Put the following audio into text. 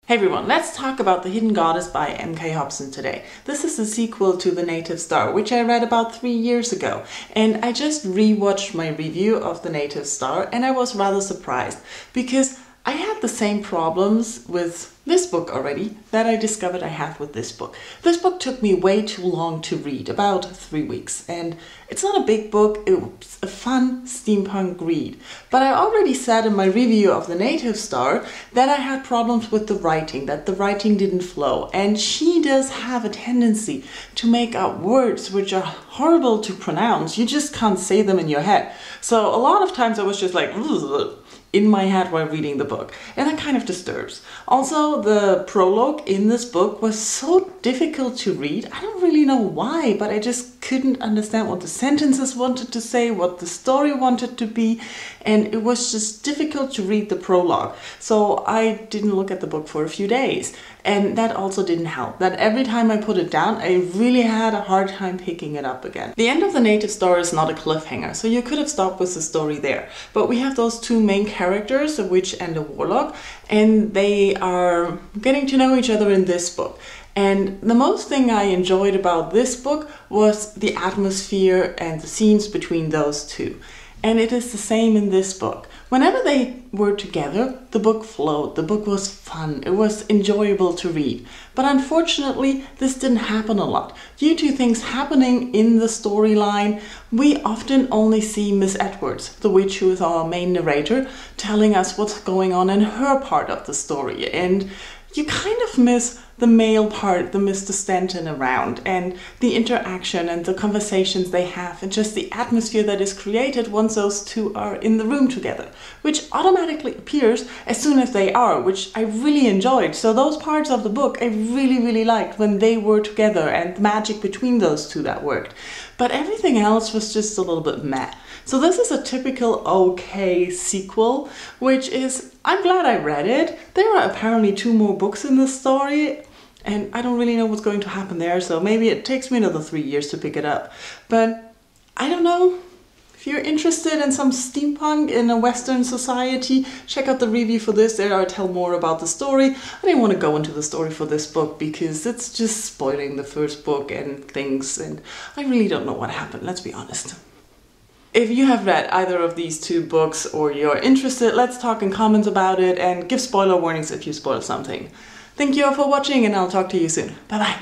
Hey everyone, let's talk about The Hidden Goddess by M.K. Hobson today. This is the sequel to The Native Star, which I read about 3 years ago. And I just rewatched my review of The Native Star and I was rather surprised because I had the same problems with this book already that I discovered I had with this book. This book took me way too long to read, about 3 weeks, and it's not a big book, it's a fun steampunk read. But I already said in my review of The Native Star that I had problems with the writing, that the writing didn't flow, and she does have a tendency to make up words which are horrible to pronounce. You just can't say them in your head. So a lot of times I was just like, in my head while reading the book, and that kind of disturbs. Also, the prologue in this book was so difficult to read. I don't really know why, but I just couldn't understand what the sentences wanted to say, what the story wanted to be, and it was just difficult to read the prologue. So I didn't look at the book for a few days, and that also didn't help. That every time I put it down, I really had a hard time picking it up again. The end of The Native Star is not a cliffhanger, so you could have stopped with the story there. But we have those two main characters, a witch and a warlock, and they are getting to know each other in this book. And the most thing I enjoyed about this book was the atmosphere and the scenes between those two. And it is the same in this book. Whenever they were together, the book flowed, the book was fun, it was enjoyable to read. But unfortunately, this didn't happen a lot. Due to things happening in the storyline, we often only see Miss Edwards, the witch who is our main narrator, telling us what's going on in her part of the story. And you kind of miss the male part, the Mr. Stanton around, and the interaction and the conversations they have, and just the atmosphere that is created once those two are in the room together, which automatically appears as soon as they are, which I really enjoyed. So those parts of the book I really liked when they were together and the magic between those two that worked. But everything else was just a little bit meh. So this is a typical okay sequel, which is, I'm glad I read it. There are apparently 2 more books in this story, and I don't really know what's going to happen there, so maybe it takes me another 3 years to pick it up. But I don't know. If you're interested in some steampunk in a Western society, check out the review for this. There I tell more about the story. I didn't want to go into the story for this book because it's just spoiling the first book and things, and I really don't know what happened, let's be honest. If you have read either of these 2 books or you're interested, let's talk in comments about it and give spoiler warnings if you spoil something. Thank you all for watching, and I'll talk to you soon. Bye bye!